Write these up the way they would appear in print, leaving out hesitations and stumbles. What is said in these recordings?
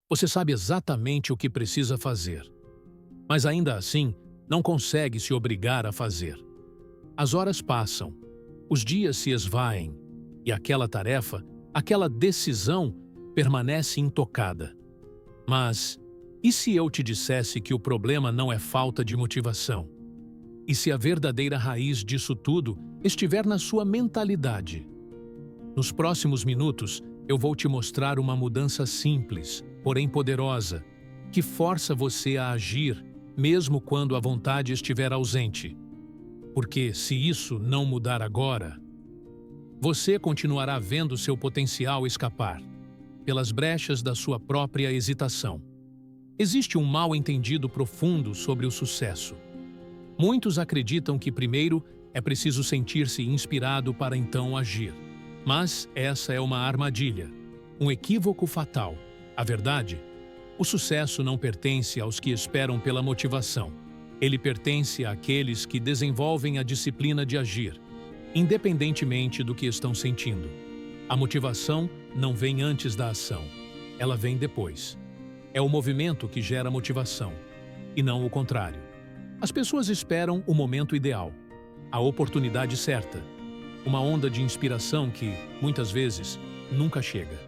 Você sabe exatamente o que precisa fazer, mas ainda assim não consegue se obrigar a fazer. As horas passam, os dias se esvaem e aquela tarefa, aquela decisão permanece intocada. Mas e se eu te dissesse que o problema não é falta de motivação? E se a verdadeira raiz disso tudo estiver na sua mentalidade? Nos próximos minutos, eu vou te mostrar uma mudança simples, porém poderosa, que força você a agir, mesmo quando a vontade estiver ausente. Porque, se isso não mudar agora, você continuará vendo seu potencial escapar, pelas brechas da sua própria hesitação. Existe um mal-entendido profundo sobre o sucesso. Muitos acreditam que primeiro é preciso sentir-se inspirado para então agir. Mas essa é uma armadilha, um equívoco fatal. A verdade, o sucesso não pertence aos que esperam pela motivação. Ele pertence àqueles que desenvolvem a disciplina de agir, independentemente do que estão sentindo. A motivação não vem antes da ação, ela vem depois. É o movimento que gera motivação, e não o contrário. As pessoas esperam o momento ideal, a oportunidade certa, uma onda de inspiração que, muitas vezes, nunca chega.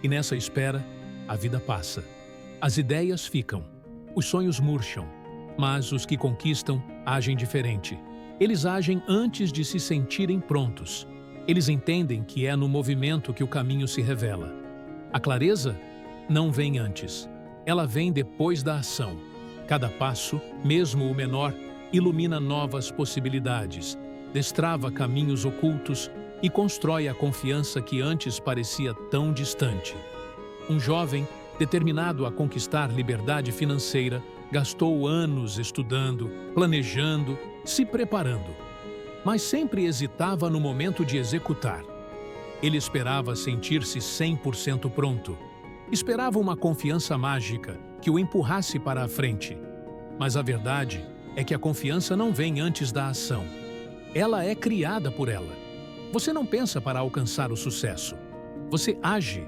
E nessa espera, a vida passa. As ideias ficam, os sonhos murcham, mas os que conquistam agem diferente. Eles agem antes de se sentirem prontos. Eles entendem que é no movimento que o caminho se revela. A clareza não vem antes, ela vem depois da ação. Cada passo, mesmo o menor, ilumina novas possibilidades, destrava caminhos ocultos e constrói a confiança que antes parecia tão distante. Um jovem, determinado a conquistar liberdade financeira, gastou anos estudando, planejando, se preparando, mas sempre hesitava no momento de executar. Ele esperava sentir-se 100% pronto. Esperava uma confiança mágica que o empurrasse para a frente. Mas a verdade é que a confiança não vem antes da ação. Ela é criada por ela. Você não pensa para alcançar o sucesso. Você age.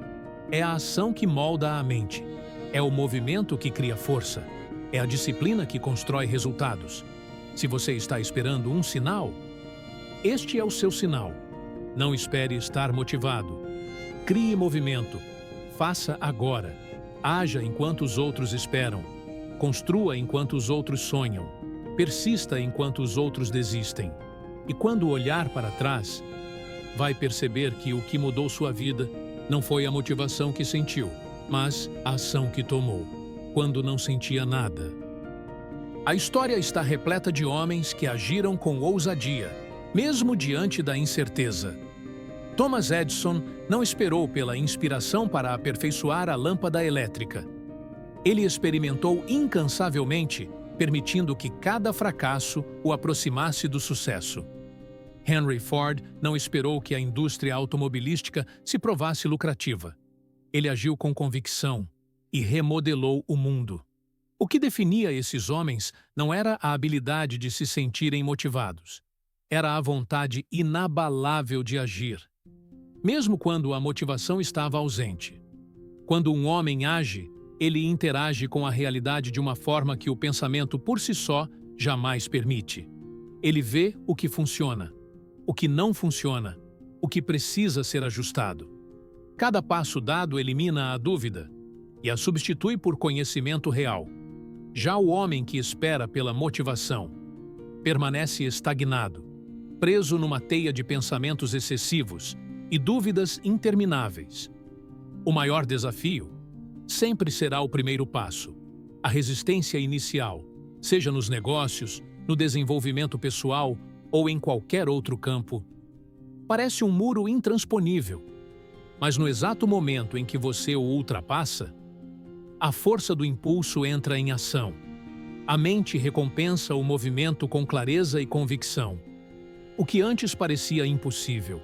É a ação que molda a mente. É o movimento que cria força. É a disciplina que constrói resultados. Se você está esperando um sinal, este é o seu sinal. Não espere estar motivado. Crie movimento. Faça agora. Haja enquanto os outros esperam. Construa enquanto os outros sonham. Persista enquanto os outros desistem. E quando olhar para trás, vai perceber que o que mudou sua vida não foi a motivação que sentiu, mas a ação que tomou, quando não sentia nada. A história está repleta de homens que agiram com ousadia, mesmo diante da incerteza. Thomas Edison não esperou pela inspiração para aperfeiçoar a lâmpada elétrica. Ele experimentou incansavelmente, permitindo que cada fracasso o aproximasse do sucesso. Henry Ford não esperou que a indústria automobilística se provasse lucrativa. Ele agiu com convicção e remodelou o mundo. O que definia esses homens não era a habilidade de se sentirem motivados. Era a vontade inabalável de agir, mesmo quando a motivação estava ausente. Quando um homem age, ele interage com a realidade de uma forma que o pensamento por si só jamais permite. Ele vê o que funciona, o que não funciona, o que precisa ser ajustado. Cada passo dado elimina a dúvida e a substitui por conhecimento real. Já o homem que espera pela motivação permanece estagnado, preso numa teia de pensamentos excessivos e dúvidas intermináveis. O maior desafio sempre será o primeiro passo, a resistência inicial, seja nos negócios, no desenvolvimento pessoal ou em qualquer outro campo. Parece um muro intransponível, mas no exato momento em que você o ultrapassa, a força do impulso entra em ação. A mente recompensa o movimento com clareza e convicção. O que antes parecia impossível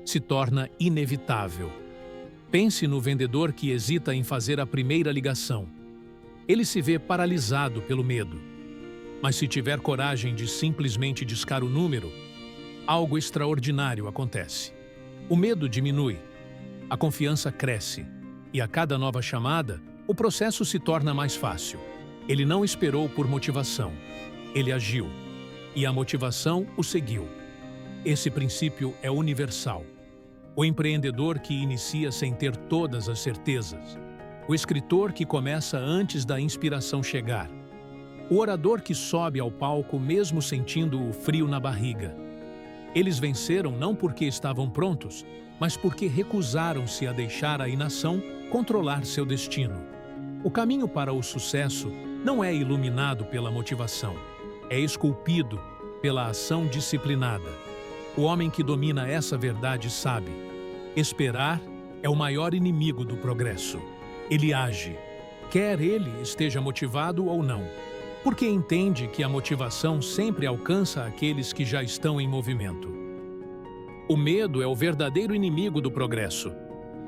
se torna inevitável. Pense no vendedor que hesita em fazer a primeira ligação. Ele se vê paralisado pelo medo. Mas se tiver coragem de simplesmente discar o número, algo extraordinário acontece. O medo diminui, a confiança cresce, e a cada nova chamada, o processo se torna mais fácil. Ele não esperou por motivação. Ele agiu. E a motivação o seguiu. Esse princípio é universal. O empreendedor que inicia sem ter todas as certezas. O escritor que começa antes da inspiração chegar. O orador que sobe ao palco mesmo sentindo o frio na barriga. Eles venceram não porque estavam prontos, mas porque recusaram-se a deixar a inação controlar seu destino. O caminho para o sucesso não é iluminado pela motivação, é esculpido pela ação disciplinada. O homem que domina essa verdade sabe: esperar é o maior inimigo do progresso. Ele age, quer ele esteja motivado ou não, porque entende que a motivação sempre alcança aqueles que já estão em movimento. O medo é o verdadeiro inimigo do progresso.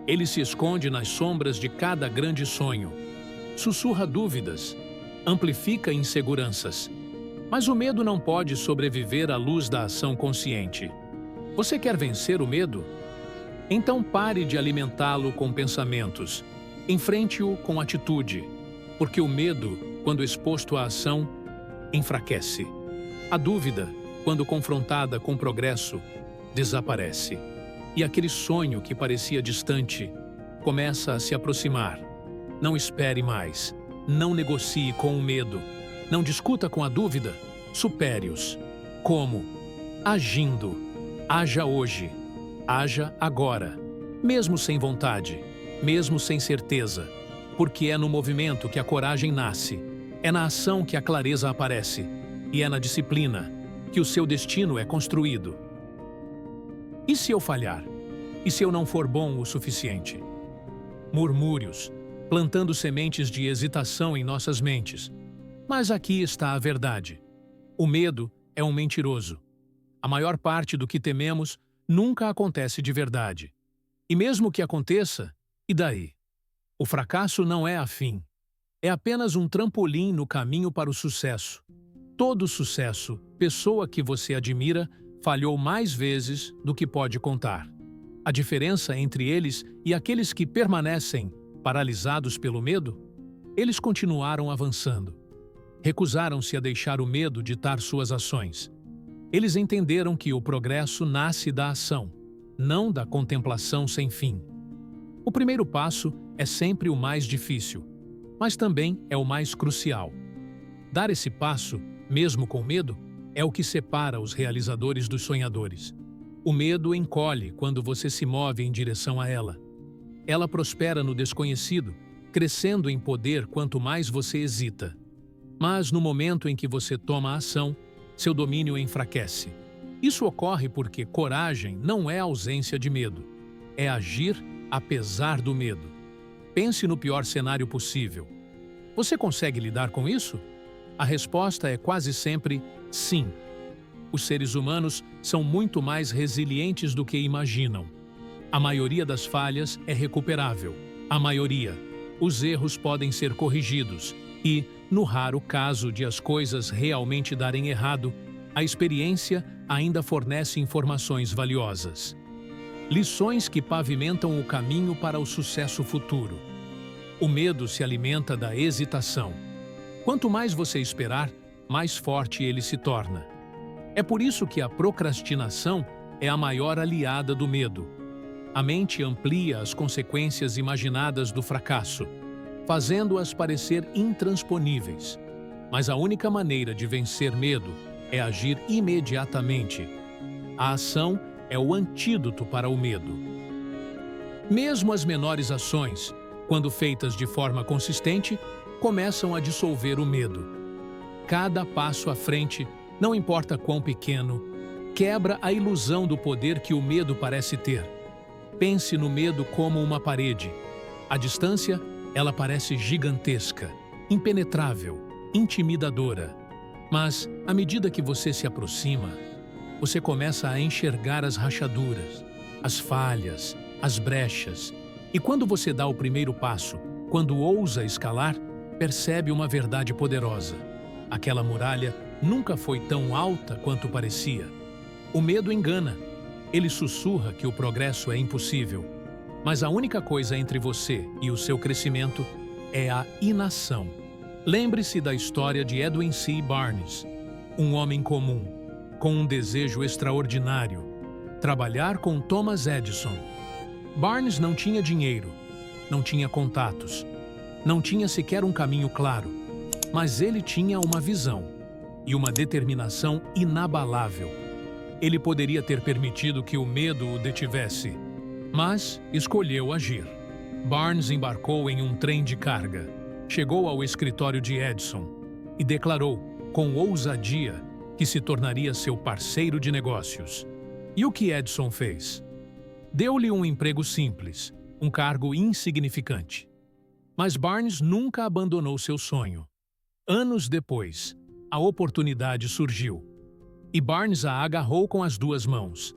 Ele se esconde nas sombras de cada grande sonho, sussurra dúvidas, amplifica inseguranças. Mas o medo não pode sobreviver à luz da ação consciente. Você quer vencer o medo? Então pare de alimentá-lo com pensamentos. Enfrente-o com atitude, porque o medo, quando exposto à ação, enfraquece. A dúvida, quando confrontada com progresso, desaparece. E aquele sonho que parecia distante começa a se aproximar. Não espere mais. Não negocie com o medo. Não discuta com a dúvida. Supere-os. Como? Agindo. Haja hoje. Haja agora. Mesmo sem vontade. Mesmo sem certeza. Porque é no movimento que a coragem nasce. É na ação que a clareza aparece. E é na disciplina que o seu destino é construído. E se eu falhar? E se eu não for bom o suficiente? Murmúrios, plantando sementes de hesitação em nossas mentes. Mas aqui está a verdade. O medo é um mentiroso. A maior parte do que tememos nunca acontece de verdade. E mesmo que aconteça, e daí? O fracasso não é a fim. É apenas um trampolim no caminho para o sucesso. Todo sucesso, pessoa que você admira, falhou mais vezes do que pode contar. A diferença entre eles e aqueles que permanecem paralisados pelo medo? Eles continuaram avançando. Recusaram-se a deixar o medo ditar suas ações. Eles entenderam que o progresso nasce da ação, não da contemplação sem fim. O primeiro passo é sempre o mais difícil, mas também é o mais crucial. Dar esse passo, mesmo com medo, é o que separa os realizadores dos sonhadores. O medo encolhe quando você se move em direção a ela. Ela prospera no desconhecido, crescendo em poder quanto mais você hesita. Mas no momento em que você toma a ação, seu domínio enfraquece. Isso ocorre porque coragem não é ausência de medo. É agir apesar do medo. Pense no pior cenário possível. Você consegue lidar com isso? A resposta é quase sempre sim. Os seres humanos são muito mais resilientes do que imaginam. A maioria das falhas é recuperável. A maioria. Os erros podem ser corrigidos. E, no raro caso de as coisas realmente darem errado, a experiência ainda fornece informações valiosas. Lições que pavimentam o caminho para o sucesso futuro. O medo se alimenta da hesitação. Quanto mais você esperar, mais forte ele se torna. É por isso que a procrastinação é a maior aliada do medo. A mente amplia as consequências imaginadas do fracasso, fazendo-as parecer intransponíveis. Mas a única maneira de vencer medo é agir imediatamente. A ação é o antídoto para o medo. Mesmo as menores ações, quando feitas de forma consistente, começam a dissolver o medo. Cada passo à frente, não importa quão pequeno, quebra a ilusão do poder que o medo parece ter. Pense no medo como uma parede. À distância, ela parece gigantesca, impenetrável, intimidadora. Mas, à medida que você se aproxima, você começa a enxergar as rachaduras, as falhas, as brechas. E quando você dá o primeiro passo, quando ousa escalar, percebe uma verdade poderosa. Aquela muralha nunca foi tão alta quanto parecia. O medo engana. Ele sussurra que o progresso é impossível. Mas a única coisa entre você e o seu crescimento é a inação. Lembre-se da história de Edwin C. Barnes, um homem comum, com um desejo extraordinário: trabalhar com Thomas Edison. Barnes não tinha dinheiro, não tinha contatos, não tinha sequer um caminho claro, mas ele tinha uma visão e uma determinação inabalável. Ele poderia ter permitido que o medo o detivesse, mas escolheu agir. Barnes embarcou em um trem de carga, chegou ao escritório de Edison e declarou, com ousadia, que se tornaria seu parceiro de negócios. E o que Edison fez? Deu-lhe um emprego simples, um cargo insignificante. Mas Barnes nunca abandonou seu sonho. Anos depois, a oportunidade surgiu, e Barnes a agarrou com as duas mãos.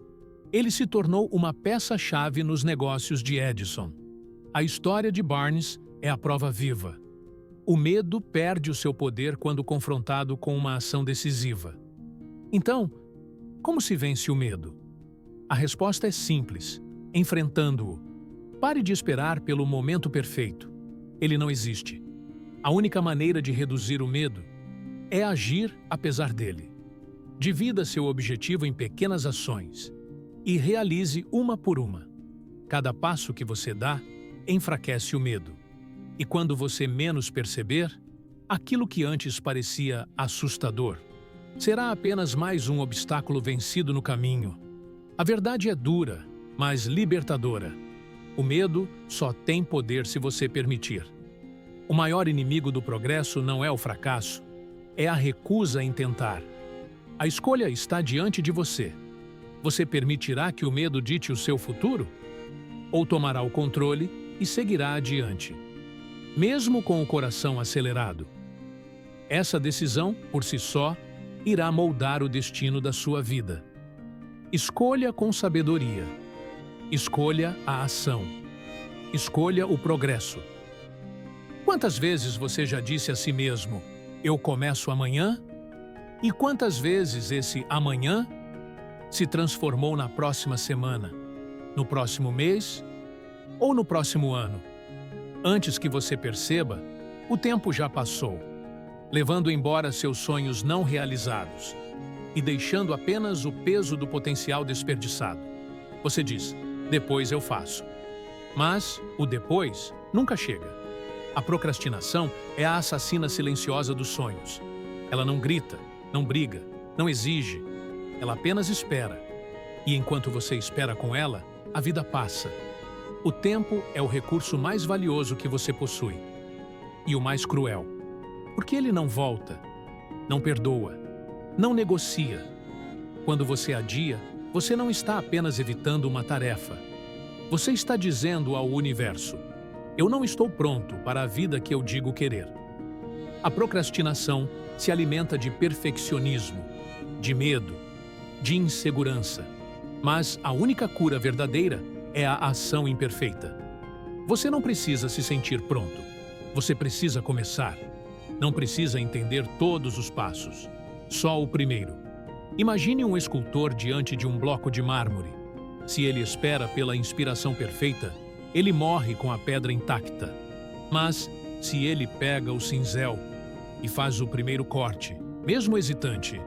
Ele se tornou uma peça-chave nos negócios de Edison. A história de Barnes é a prova viva. O medo perde o seu poder quando confrontado com uma ação decisiva. Então, como se vence o medo? A resposta é simples: enfrentando-o. Pare de esperar pelo momento perfeito. Ele não existe. A única maneira de reduzir o medo é agir apesar dele. Divida seu objetivo em pequenas ações e realize uma por uma. Cada passo que você dá enfraquece o medo. E quando você menos perceber, aquilo que antes parecia assustador será apenas mais um obstáculo vencido no caminho. A verdade é dura, mas libertadora. O medo só tem poder se você permitir. O maior inimigo do progresso não é o fracasso, é a recusa em tentar. A escolha está diante de você. Você permitirá que o medo dite o seu futuro? Ou tomará o controle e seguirá adiante, mesmo com o coração acelerado? Essa decisão, por si só, irá moldar o destino da sua vida. Escolha com sabedoria. Escolha a ação. Escolha o progresso. Quantas vezes você já disse a si mesmo: eu começo amanhã? E quantas vezes esse amanhã se transformou na próxima semana, no próximo mês ou no próximo ano? Antes que você perceba, o tempo já passou, levando embora seus sonhos não realizados e deixando apenas o peso do potencial desperdiçado. Você diz: depois eu faço. Mas o depois nunca chega. A procrastinação é a assassina silenciosa dos sonhos. Ela não grita, não briga, não exige. Ela apenas espera. E enquanto você espera com ela, a vida passa. O tempo é o recurso mais valioso que você possui. E o mais cruel. Porque ele não volta, não perdoa, não negocia. Quando você adia, você não está apenas evitando uma tarefa. Você está dizendo ao universo: eu não estou pronto para a vida que eu digo querer. A procrastinação se alimenta de perfeccionismo, de medo, de insegurança. Mas a única cura verdadeira é a ação imperfeita. Você não precisa se sentir pronto. Você precisa começar. Não precisa entender todos os passos. Só o primeiro. Imagine um escultor diante de um bloco de mármore. Se ele espera pela inspiração perfeita, ele morre com a pedra intacta. Mas, se ele pega o cinzel e faz o primeiro corte, mesmo hesitante,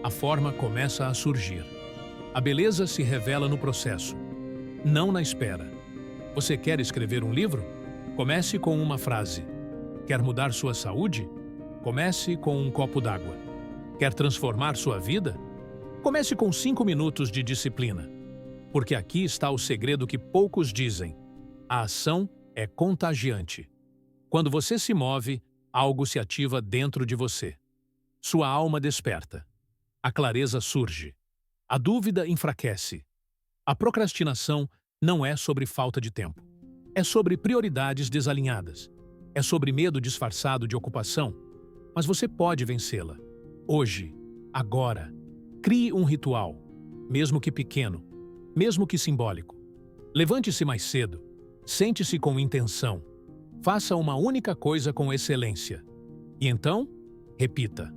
a forma começa a surgir. A beleza se revela no processo, não na espera. Você quer escrever um livro? Comece com uma frase. Quer mudar sua saúde? Comece com um copo d'água. Quer transformar sua vida? Comece com 5 minutos de disciplina. Porque aqui está o segredo que poucos dizem. A ação é contagiante. Quando você se move, algo se ativa dentro de você. Sua alma desperta. A clareza surge. A dúvida enfraquece. A procrastinação não é sobre falta de tempo. É sobre prioridades desalinhadas. É sobre medo disfarçado de ocupação. Mas você pode vencê-la. Hoje, agora. Crie um ritual, mesmo que pequeno, mesmo que simbólico. Levante-se mais cedo. Sente-se com intenção. Faça uma única coisa com excelência. E então, repita.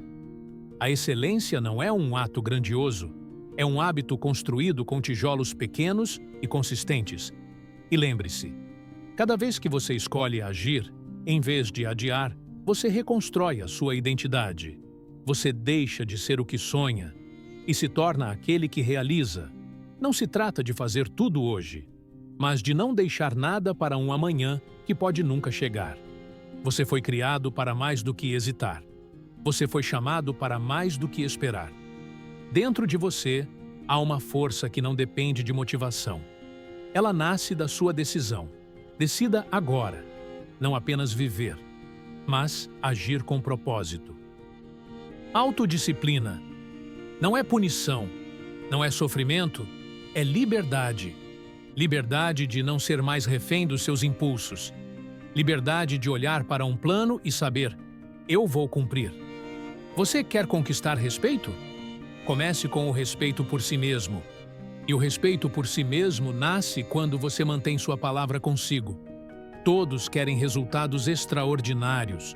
A excelência não é um ato grandioso, é um hábito construído com tijolos pequenos e consistentes. E lembre-se, cada vez que você escolhe agir, Em vez de adiar, você reconstrói a sua identidade. Você deixa de ser o que sonha e se torna aquele que realiza. Não se trata de fazer tudo hoje, mas de não deixar nada para um amanhã que pode nunca chegar. Você foi criado para mais do que hesitar. Você foi chamado para mais do que esperar. Dentro de você, há uma força que não depende de motivação. Ela nasce da sua decisão. Decida agora, não apenas viver, mas agir com propósito. Autodisciplina não é punição, não é sofrimento, é liberdade. Liberdade de não ser mais refém dos seus impulsos. Liberdade de olhar para um plano e saber, eu vou cumprir. Você quer conquistar respeito? Comece com o respeito por si mesmo. E o respeito por si mesmo nasce quando você mantém sua palavra consigo. Todos querem resultados extraordinários,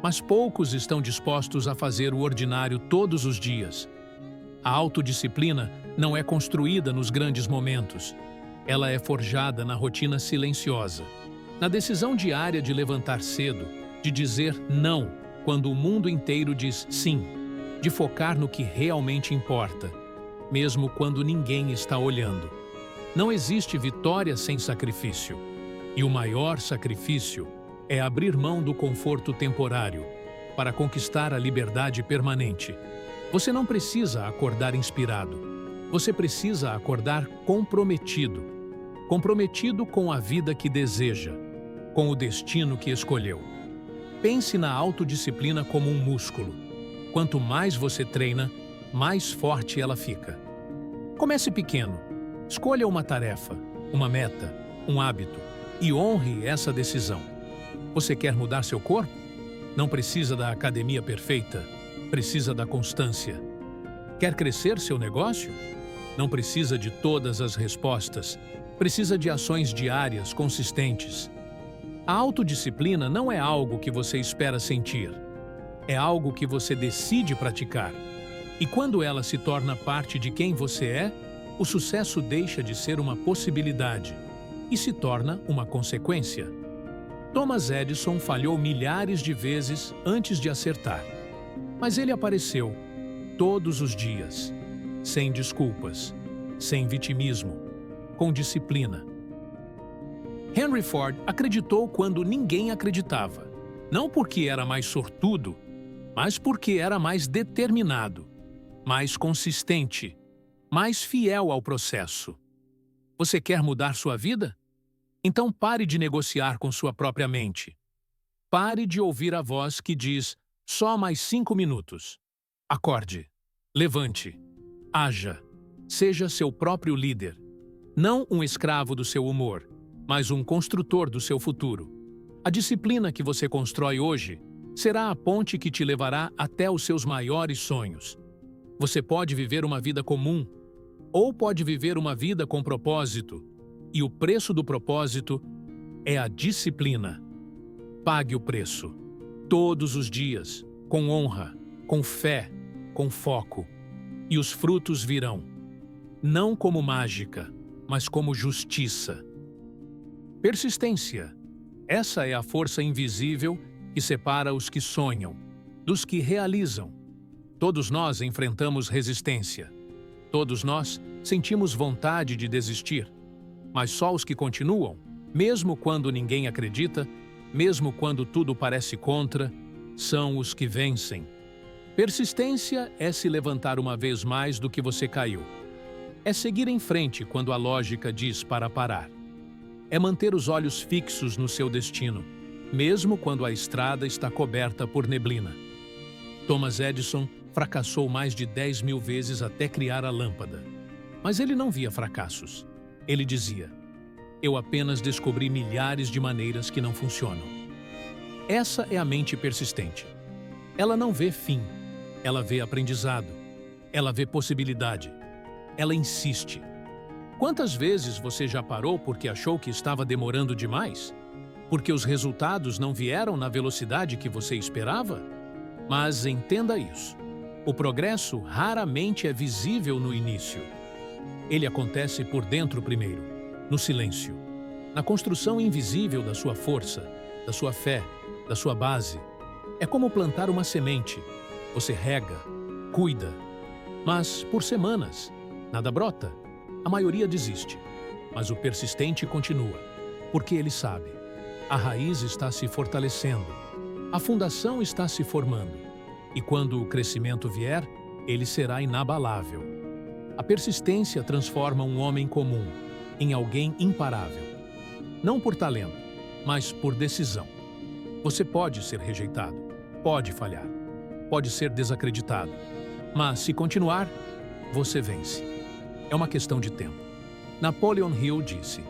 mas poucos estão dispostos a fazer o ordinário todos os dias. A autodisciplina não é construída nos grandes momentos. Ela é forjada na rotina silenciosa, na decisão diária de levantar cedo, de dizer não quando o mundo inteiro diz sim, de focar no que realmente importa, mesmo quando ninguém está olhando. Não existe vitória sem sacrifício, e o maior sacrifício é abrir mão do conforto temporário para conquistar a liberdade permanente. Você não precisa acordar inspirado. Você precisa acordar comprometido. Comprometido com a vida que deseja, com o destino que escolheu. Pense na autodisciplina como um músculo. Quanto mais você treina, mais forte ela fica. Comece pequeno. Escolha uma tarefa, uma meta, um hábito e honre essa decisão. Você quer mudar seu corpo? Não precisa da academia perfeita. Precisa da constância. Quer crescer seu negócio? Não precisa de todas as respostas. Precisa de ações diárias consistentes. A autodisciplina não é algo que você espera sentir. É algo que você decide praticar. E quando ela se torna parte de quem você é, o sucesso deixa de ser uma possibilidade e se torna uma consequência. Thomas Edison falhou milhares de vezes antes de acertar. Mas ele apareceu todos os dias, sem desculpas, sem vitimismo, com disciplina. Henry Ford acreditou quando ninguém acreditava, não porque era mais sortudo, mas porque era mais determinado, mais consistente, mais fiel ao processo. Você quer mudar sua vida? Então pare de negociar com sua própria mente. Pare de ouvir a voz que diz só mais 5 minutos. Acorde, levante, haja, seja seu próprio líder. Não um escravo do seu humor, mas um construtor do seu futuro. A disciplina que você constrói hoje será a ponte que te levará até os seus maiores sonhos. Você pode viver uma vida comum, ou pode viver uma vida com propósito, e o preço do propósito é a disciplina. Pague o preço. Todos os dias, com honra, com fé, com foco. E os frutos virão, não como mágica, mas como justiça. Persistência. Essa é a força invisível que separa os que sonham dos que realizam. Todos nós enfrentamos resistência. Todos nós sentimos vontade de desistir. Mas só os que continuam, mesmo quando ninguém acredita, mesmo quando tudo parece contra, são os que vencem. Persistência é se levantar uma vez mais do que você caiu. É seguir em frente quando a lógica diz para parar. É manter os olhos fixos no seu destino, mesmo quando a estrada está coberta por neblina. Thomas Edison fracassou mais de 10.000 vezes até criar a lâmpada. Mas ele não via fracassos. Ele dizia, eu apenas descobri milhares de maneiras que não funcionam. Essa é a mente persistente. Ela não vê fim, ela vê aprendizado, ela vê possibilidade, ela insiste. Quantas vezes você já parou porque achou que estava demorando demais? Porque os resultados não vieram na velocidade que você esperava? Mas entenda isso, o progresso raramente é visível no início. Ele acontece por dentro primeiro, no silêncio, na construção invisível da sua força, da sua fé, da sua base. É como plantar uma semente. Você rega, cuida, mas por semanas nada brota. A maioria desiste, mas o persistente continua, porque ele sabe. A raiz está se fortalecendo, a fundação está se formando, e quando o crescimento vier, ele será inabalável. A persistência transforma um homem comum em alguém imparável. Não por talento, mas por decisão. Você pode ser rejeitado, pode falhar, pode ser desacreditado, mas se continuar, você vence. É uma questão de tempo. Napoleon Hill disse: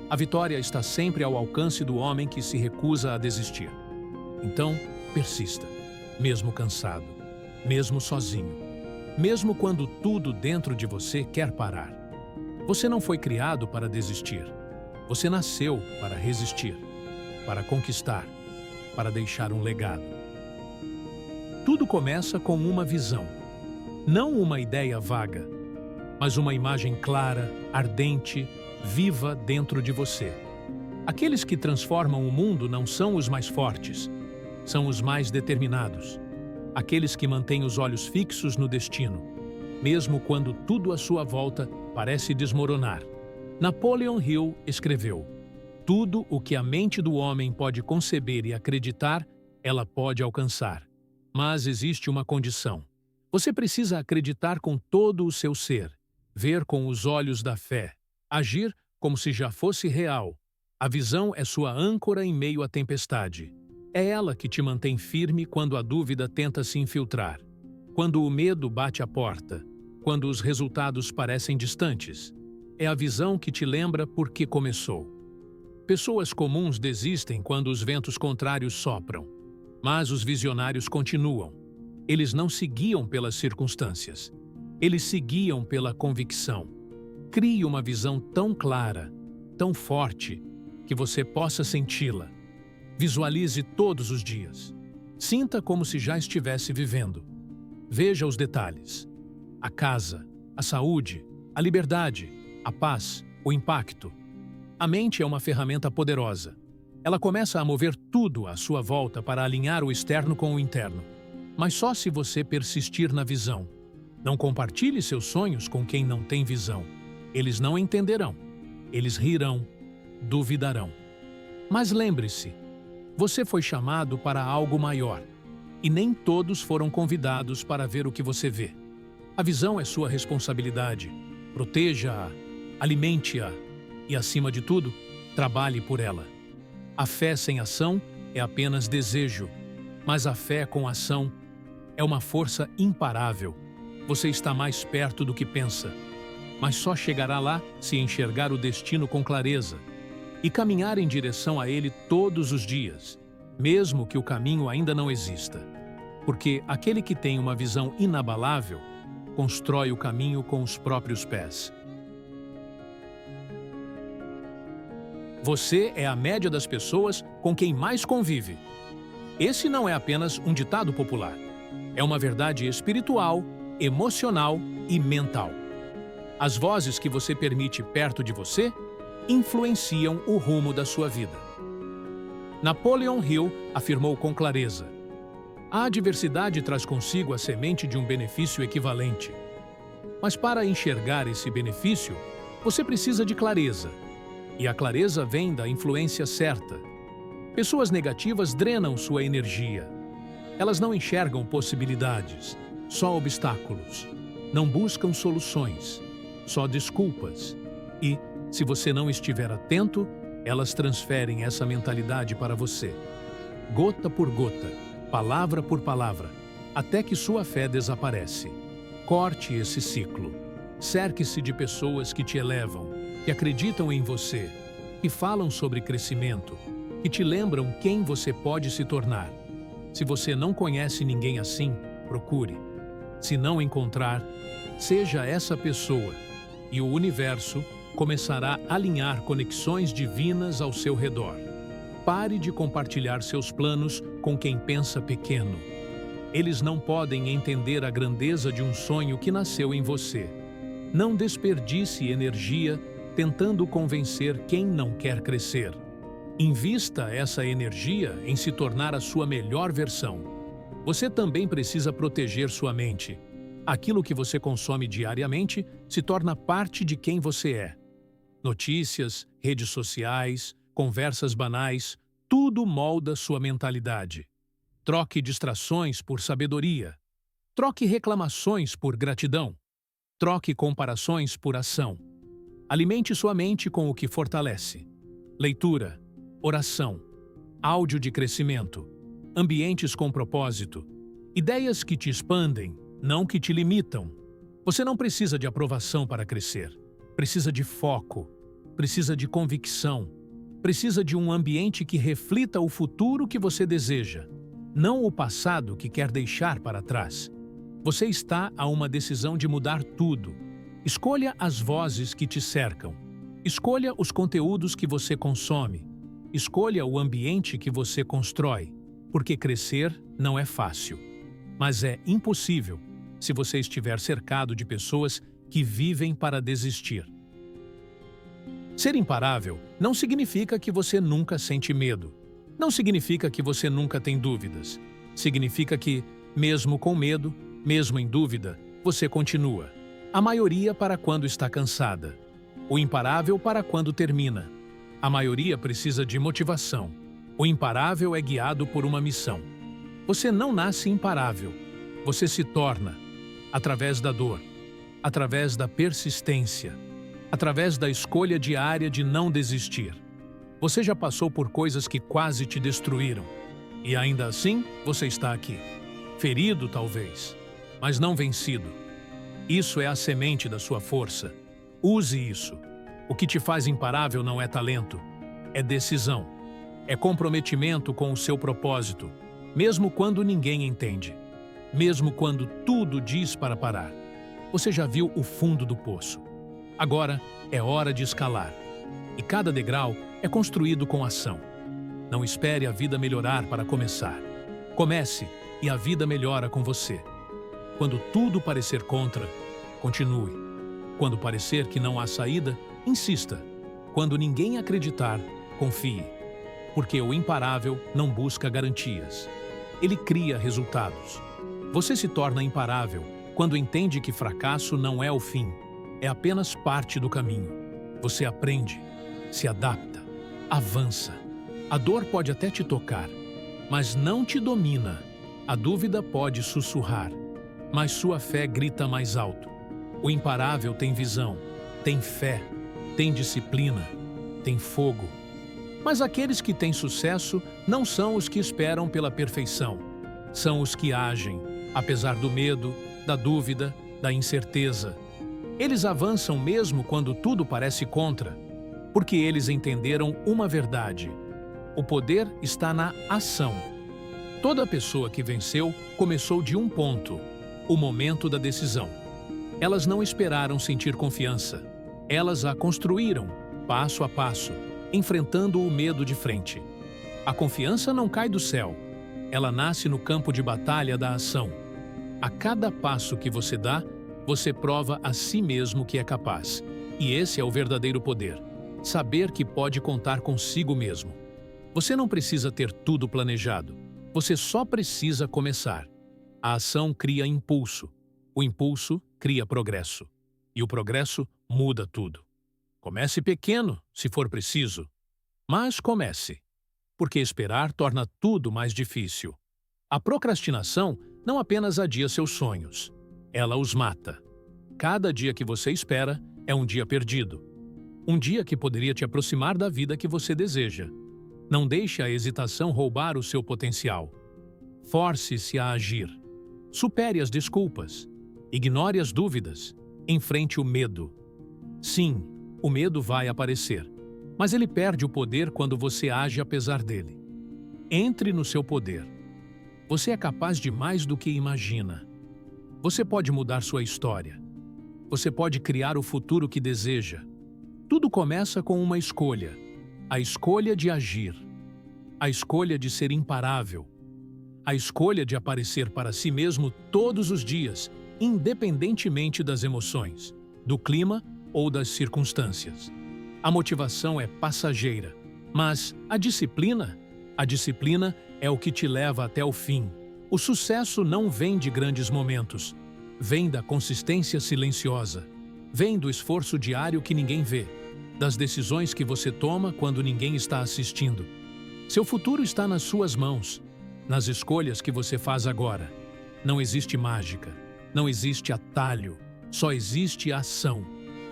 "A vitória está sempre ao alcance do homem que se recusa a desistir." Então, persista, mesmo cansado, mesmo sozinho, mesmo quando tudo dentro de você quer parar. Você não foi criado para desistir. Você nasceu para resistir, para conquistar, para deixar um legado. Tudo começa com uma visão. Não uma ideia vaga, mas uma imagem clara, ardente, viva dentro de você. Aqueles que transformam o mundo não são os mais fortes, são os mais determinados. Aqueles que mantêm os olhos fixos no destino, mesmo quando tudo à sua volta parece desmoronar. Napoleon Hill escreveu: "Tudo o que a mente do homem pode conceber e acreditar, ela pode alcançar. Mas existe uma condição. Você precisa acreditar com todo o seu ser, ver com os olhos da fé, agir como se já fosse real. A visão é sua âncora em meio à tempestade. É ela que te mantém firme quando a dúvida tenta se infiltrar, quando o medo bate à porta, quando os resultados parecem distantes. É a visão que te lembra por que começou." Pessoas comuns desistem quando os ventos contrários sopram, mas os visionários continuam. Eles não se guiam pelas circunstâncias, eles se guiam pela convicção. Crie uma visão tão clara, tão forte, que você possa senti-la. Visualize todos os dias. Sinta como se já estivesse vivendo. Veja os detalhes: a casa, a saúde, a liberdade, a paz, o impacto. A mente é uma ferramenta poderosa. Ela começa a mover tudo à sua volta para alinhar o externo com o interno. Mas só se você persistir na visão. Não compartilhe seus sonhos com quem não tem visão. Eles não entenderão. Eles rirão, duvidarão. Mas lembre-se, você foi chamado para algo maior, e nem todos foram convidados para ver o que você vê. A visão é sua responsabilidade. Proteja-a, alimente-a e, acima de tudo, trabalhe por ela. A fé sem ação é apenas desejo, mas a fé com ação é uma força imparável. Você está mais perto do que pensa, mas só chegará lá se enxergar o destino com clareza e caminhar em direção a ele todos os dias, mesmo que o caminho ainda não exista. Porque aquele que tem uma visão inabalável constrói o caminho com os próprios pés. Você é a média das pessoas com quem mais convive. Esse não é apenas um ditado popular. É uma verdade espiritual, emocional e mental. As vozes que você permite perto de você influenciam o rumo da sua vida. Napoleon Hill afirmou com clareza: "A adversidade traz consigo a semente de um benefício equivalente. Mas para enxergar esse benefício, você precisa de clareza. E a clareza vem da influência certa. Pessoas negativas drenam sua energia. Elas não enxergam possibilidades, só obstáculos. Não buscam soluções, só desculpas. E, se você não estiver atento, elas transferem essa mentalidade para você. Gota por gota, palavra por palavra, até que sua fé desaparece. Corte esse ciclo. Cerque-se de pessoas que te elevam, que acreditam em você, que falam sobre crescimento, que te lembram quem você pode se tornar. Se você não conhece ninguém assim, procure. Se não encontrar, seja essa pessoa, e o universo começará a alinhar conexões divinas ao seu redor. Pare de compartilhar seus planos com quem pensa pequeno. Eles não podem entender a grandeza de um sonho que nasceu em você. Não desperdice energia tentando convencer quem não quer crescer. Invista essa energia em se tornar a sua melhor versão. Você também precisa proteger sua mente. Aquilo que você consome diariamente se torna parte de quem você é. Notícias, redes sociais, conversas banais, tudo molda sua mentalidade. Troque distrações por sabedoria. Troque reclamações por gratidão. Troque comparações por ação. Alimente sua mente com o que fortalece. Leitura, oração, áudio de crescimento, ambientes com propósito, ideias que te expandem, não que te limitam. Você não precisa de aprovação para crescer. Precisa de foco, precisa de convicção, precisa de um ambiente que reflita o futuro que você deseja, não o passado que quer deixar para trás. Você está a uma decisão de mudar tudo. Escolha as vozes que te cercam. Escolha os conteúdos que você consome. Escolha o ambiente que você constrói, porque crescer não é fácil. Mas é impossível se você estiver cercado de pessoas que vivem para desistir. Ser imparável não significa que você nunca sente medo. Não significa que você nunca tem dúvidas. Significa que, mesmo com medo, mesmo em dúvida, você continua. A maioria para quando está cansada. O imparável para quando termina. A maioria precisa de motivação. O imparável é guiado por uma missão. Você não nasce imparável. Você se torna, através da dor, através da persistência, através da escolha diária de não desistir. Você já passou por coisas que quase te destruíram. E ainda assim, você está aqui. Ferido, talvez, mas não vencido. Isso é a semente da sua força. Use isso. O que te faz imparável não é talento, é decisão. É comprometimento com o seu propósito, mesmo quando ninguém entende. Mesmo quando tudo diz para parar. Você já viu o fundo do poço. Agora é hora de escalar. E cada degrau é construído com ação. Não espere a vida melhorar para começar. Comece e a vida melhora com você. Quando tudo parecer contra, continue. Quando parecer que não há saída, insista. Quando ninguém acreditar, confie. Porque o imparável não busca garantias. Ele cria resultados. Você se torna imparável quando entende que fracasso não é o fim, é apenas parte do caminho. Você aprende, se adapta, avança. A dor pode até te tocar, mas não te domina. A dúvida pode sussurrar, mas sua fé grita mais alto. O imparável tem visão, tem fé, tem disciplina, tem fogo. Mas aqueles que têm sucesso não são os que esperam pela perfeição. São os que agem, apesar do medo, da dúvida, da incerteza. Eles avançam mesmo quando tudo parece contra, porque eles entenderam uma verdade. O poder está na ação. Toda pessoa que venceu começou de um ponto, o momento da decisão. Elas não esperaram sentir confiança. Elas a construíram, passo a passo, enfrentando o medo de frente. A confiança não cai do céu. Ela nasce no campo de batalha da ação. A cada passo que você dá, você prova a si mesmo que é capaz. E esse é o verdadeiro poder. Saber que pode contar consigo mesmo. Você não precisa ter tudo planejado. Você só precisa começar. A ação cria impulso. O impulso cria progresso. E o progresso muda tudo. Comece pequeno, se for preciso. Mas comece. Porque esperar torna tudo mais difícil. A procrastinação não apenas adia seus sonhos. Ela os mata. Cada dia que você espera é um dia perdido. Um dia que poderia te aproximar da vida que você deseja. Não deixe a hesitação roubar o seu potencial. Force-se a agir. Supere as desculpas. Ignore as dúvidas. Enfrente o medo. Sim, o medo vai aparecer. Mas ele perde o poder quando você age apesar dele. Entre no seu poder. Você é capaz de mais do que imagina. Você pode mudar sua história. Você pode criar o futuro que deseja. Tudo começa com uma escolha. A escolha de agir. A escolha de ser imparável. A escolha de aparecer para si mesmo todos os dias, independentemente das emoções, do clima ou das circunstâncias. A motivação é passageira. Mas a disciplina? A disciplina é o que te leva até o fim. O sucesso não vem de grandes momentos. Vem da consistência silenciosa. Vem do esforço diário que ninguém vê. Das decisões que você toma quando ninguém está assistindo. Seu futuro está nas suas mãos, nas escolhas que você faz agora. Não existe mágica, não existe atalho, só existe ação,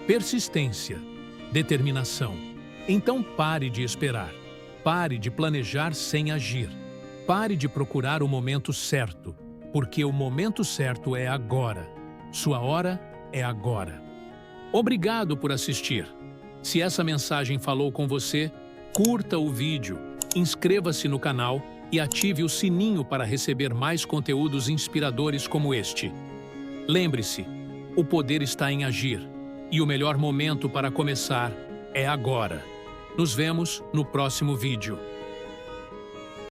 persistência, determinação. Então pare de esperar, pare de planejar sem agir, pare de procurar o momento certo, porque o momento certo é agora. Sua hora é agora. Obrigado por assistir. Se essa mensagem falou com você, curta o vídeo, inscreva-se no canal e ative o sininho para receber mais conteúdos inspiradores como este. Lembre-se, o poder está em agir, e o melhor momento para começar é agora. Nos vemos no próximo vídeo.